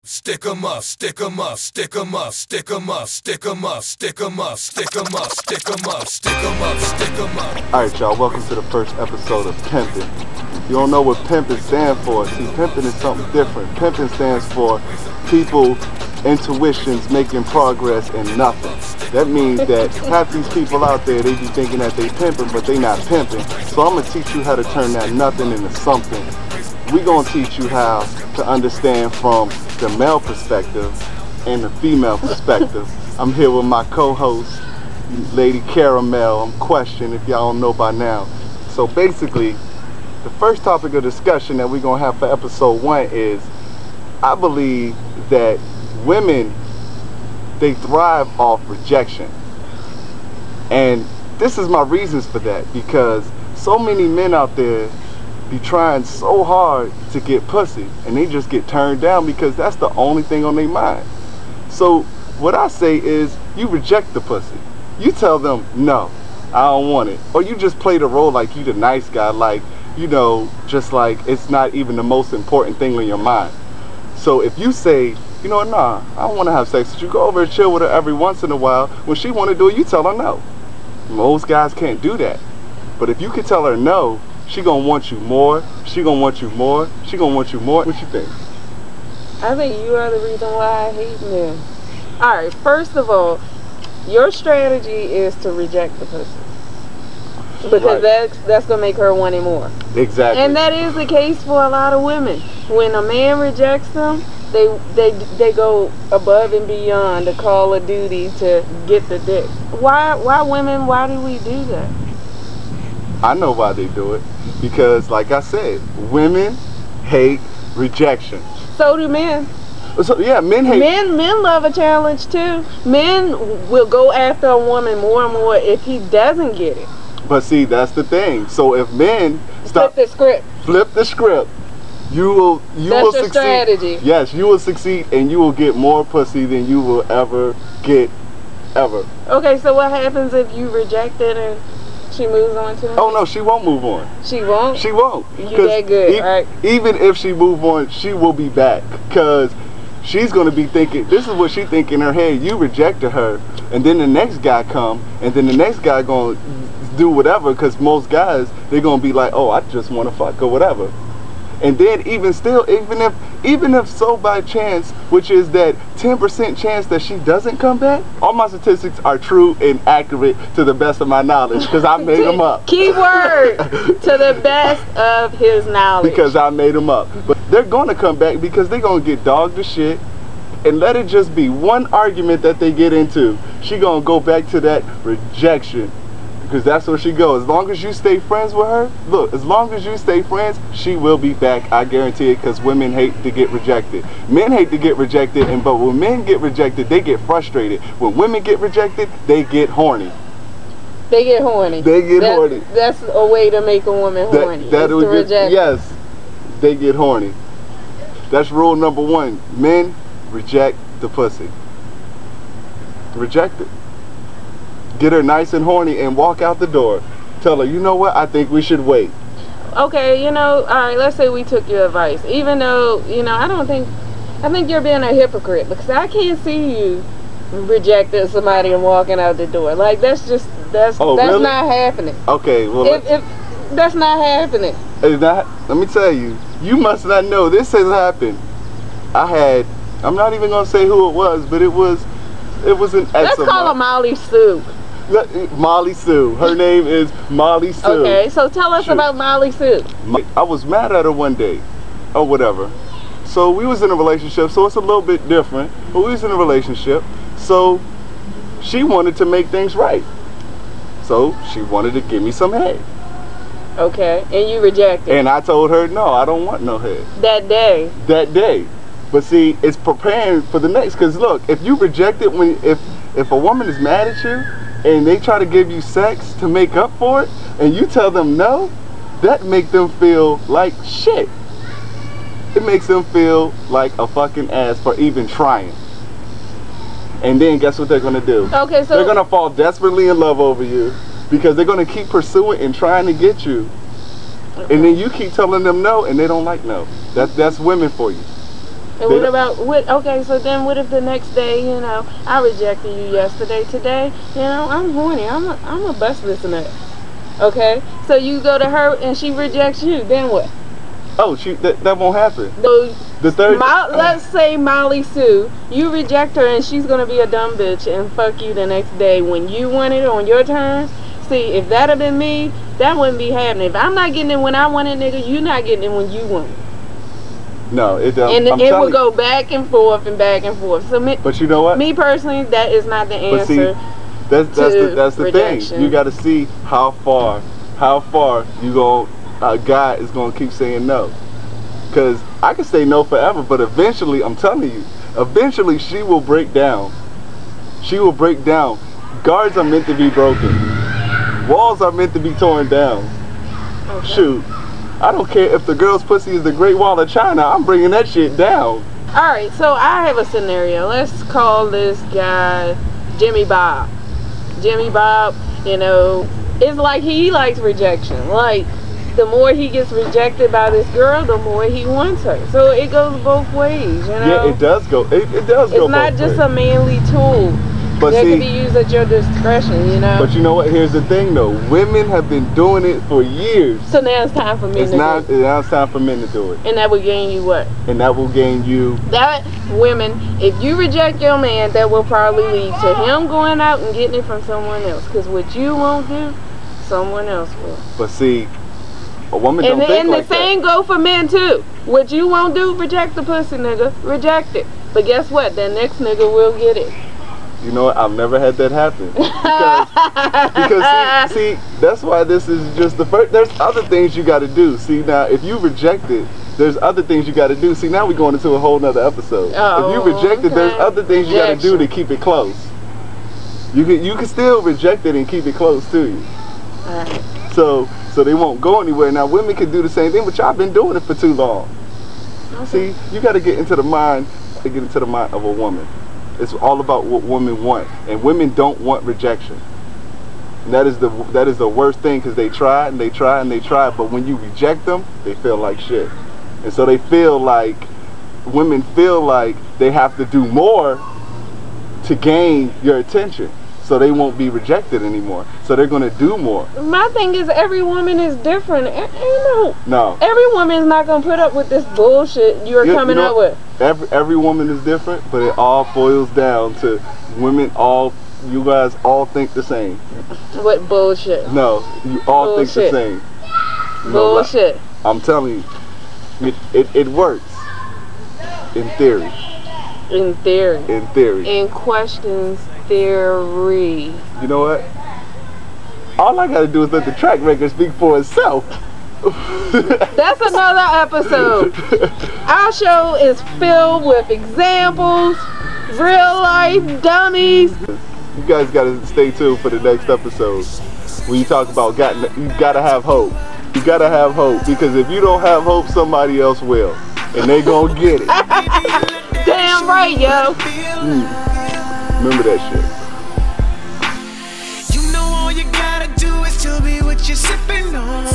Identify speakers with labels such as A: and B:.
A: Stick 'em up, stick 'em up, stick 'em up, stick 'em up, stick 'em up, stick 'em up, stick 'em up, stick 'em up, stick 'em up, stick 'em up.
B: Alright y'all, welcome to the first episode of Pimpin. You don't know what Pimpin stands for. See, Pimpin is something different. Pimpin stands for people, intuitions making progress in nothing. That means that half these people out there, they be thinking that they pimping, but they not pimping. So I'm gonna teach you how to turn that nothing into something. We gonna teach you how to understand from the male perspective and the female perspective. I'm here with my co-host, Lady Caramel. I'm questioning if y'all don't know by now. So basically, the first topic of discussion that we're gonna have for episode 1 is, I believe that women, they thrive off rejection. And this is my reasons for that, because so many men out there be trying so hard to get pussy and they just get turned down because that's the only thing on their mind. So what I say is, you reject the pussy. You tell them, no, I don't want it. Or you just play the role like you the nice guy, like, you know, just like it's not even the most important thing on your mind. So if you say, you know, nah, I don't want to have sex with you, go over and chill with her every once in a while. When she want to do it, you tell her no. Most guys can't do that. But if you can tell her no, she gonna want you more, she gonna want you more, she gonna want you more. What you think?
C: I think you are the reason why I hate men. Alright, first of all, your strategy is to reject the pussy. Because that's gonna make her want it more.
B: Exactly.
C: And that is the case for a lot of women. When a man rejects them, they go above and beyond the call of duty to get the dick. Why women, why do we do that?
B: I know why they do it. Because like I said, women hate rejection.
C: So do men.
B: So yeah, men hate.
C: Men love a challenge too. Men will go after a woman more and more if he doesn't get it.
B: But see, that's the thing. So if men stop,
C: flip the script,
B: you will
C: that's your
B: succeed.
C: Strategy.
B: Yes, you will succeed, and you will get more pussy than you will ever get, ever.
C: Okay, so what happens if you reject it and she moves on to him?
B: Oh no, she won't move on.
C: She won't?
B: She won't.
C: You that good, right?
B: Even if she move on, she will be back, because she's going to be thinking, this is what she think in her head, you rejected her, and then the next guy come, and then the next guy going to do whatever, because most guys, they're going to be like, oh, I just want to fuck or whatever. And then even if so by chance, which is that 10% chance that she doesn't come back, all my statistics are true and accurate to the best of my knowledge, because I made them up.
C: Keyword, to the best of his knowledge.
B: Because I made them up. But they're going to come back because they're going to get dogged to shit, and let it just be one argument that they get into. She going to go back to that rejection. Because that's where she goes. As long as you stay friends with her, look, as long as you stay friends, she will be back. I guarantee it, because women hate to get rejected. Men hate to get rejected, but when men get rejected, they get frustrated. When women get rejected, they get horny.
C: They get horny.
B: They get horny.
C: That's a way to make a woman horny.
B: Yes, they get horny. That's rule number 1. Men reject the pussy. Reject it. Get her nice and horny and walk out the door. Tell her, you know what, I think we should wait.
C: Okay, you know, alright, let's say we took your advice. Even though, you know, I think you're being a hypocrite, because I can't see you rejecting somebody and walking out the door. Like, that's
B: really?
C: not happening.
B: Okay, well,
C: if that's not happening.
B: Let me tell you, you must not know this has happened. I'm not even gonna say who it was, but it was an ex.
C: Let's call her Molly Sue.
B: Molly Sue. Her name is Molly Sue.
C: Okay, so tell us about Molly Sue.
B: I was mad at her one day, or whatever. So we was in a relationship, so it's a little bit different, but we was in a relationship, so she wanted to make things right. So she wanted to give me some head.
C: Okay, and you rejected.
B: And I told her, no, I don't want no head.
C: That day.
B: That day. But see, it's preparing for the next, because look, if you reject it, if a woman is mad at you, and they try to give you sex to make up for it, and you tell them no, that makes them feel like shit. It makes them feel like a fucking ass for even trying. And then guess what they're gonna do?
C: Okay, so
B: they're gonna fall desperately in love over you, because they're gonna keep pursuing and trying to get you. Okay. And then you keep telling them no, and they don't like no. That's women for you.
C: And what about okay, so then what if the next day, you know, I rejected you yesterday, today, you know, I'm horny, I'm a bus listener. Okay? So you go to her and she rejects you, then what?
B: Oh, that won't happen.
C: So
B: The third
C: let's say Molly Sue, you reject her and she's gonna be a dumb bitch and fuck you the next day when you want it on your terms. See, if that had been me, that wouldn't be happening. If I'm not getting it when I want it, nigga, you not getting it when you want it.
B: No, it doesn't.
C: And it will go back and forth and back and forth. So
B: but you know what?
C: Me personally, that is not the answer.
B: But see, that's the thing. You got to see how far a guy is gonna keep saying no. Because I can say no forever, but eventually, I'm telling you, eventually she will break down. She will break down. Guards are meant to be broken. Walls are meant to be torn down. Okay. Shoot. I don't care if the girl's pussy is the Great Wall of China. I'm bringing that shit down.
C: Alright, so I have a scenario. Let's call this guy Jimmy Bob. Jimmy Bob, you know, it's like he likes rejection. Like, the more he gets rejected by this girl, the more he wants her. So it goes both ways, you know?
B: Yeah, it does go. It does go both ways. It's not
C: just a manly tool.
B: But
C: that can be used at your discretion, you know.
B: But you know what? Here's the thing, though. Women have been doing it for years.
C: So now it's time for men to do it.
B: Now it's time for men to do it.
C: And that will gain you what?
B: And that will gain you...
C: That, women, if you reject your man, that will probably lead to him going out and getting it from someone else. Because what you won't do, someone else will.
B: But see, a woman don't think like that.
C: And the same go for men, too. What you won't do, reject the pussy, nigga. Reject it. But guess what? That next nigga will get it.
B: You know what? I've never had that happen. Because see, that's why this is just the first. There's other things you got to do. See, now, if you reject it, there's other things you got to do. See, now we're going into a whole nother episode.
C: Oh,
B: if you reject it, there's other things you got to do to keep it close. You can still reject it and keep it close to you.
C: Alright.
B: So they won't go anywhere. Now, women can do the same thing, but y'all been doing it for too long. Okay. See, you got to get into the mind of a woman. It's all about what women want, and women don't want rejection. And that is the worst thing, because they try and they try and they try, but when you reject them, they feel like shit. And so women feel like they have to do more to gain your attention, so they won't be rejected anymore. So they're gonna do more. My
C: thing is, every woman is different.
B: No.
C: Every woman is not gonna put up with this bullshit you're coming up with.
B: Every woman is different, but it all boils down to women. You guys all think the same.
C: What bullshit?
B: No, you all think the same.
C: Bullshit.
B: I'm telling you, it works in theory.
C: In theory.
B: In theory.
C: In questions theory.
B: You know what? All I gotta do is let the track record speak for itself.
C: That's another episode. Our show is filled with examples, real life dummies.
B: You guys gotta stay tuned for the next episode. When you talk about you gotta have hope. You gotta have hope, because if you don't have hope, somebody else will, and they gonna get it.
C: Damn right, yo.
B: Remember that shit.
D: You know all you gotta do is tell me what you're sipping on.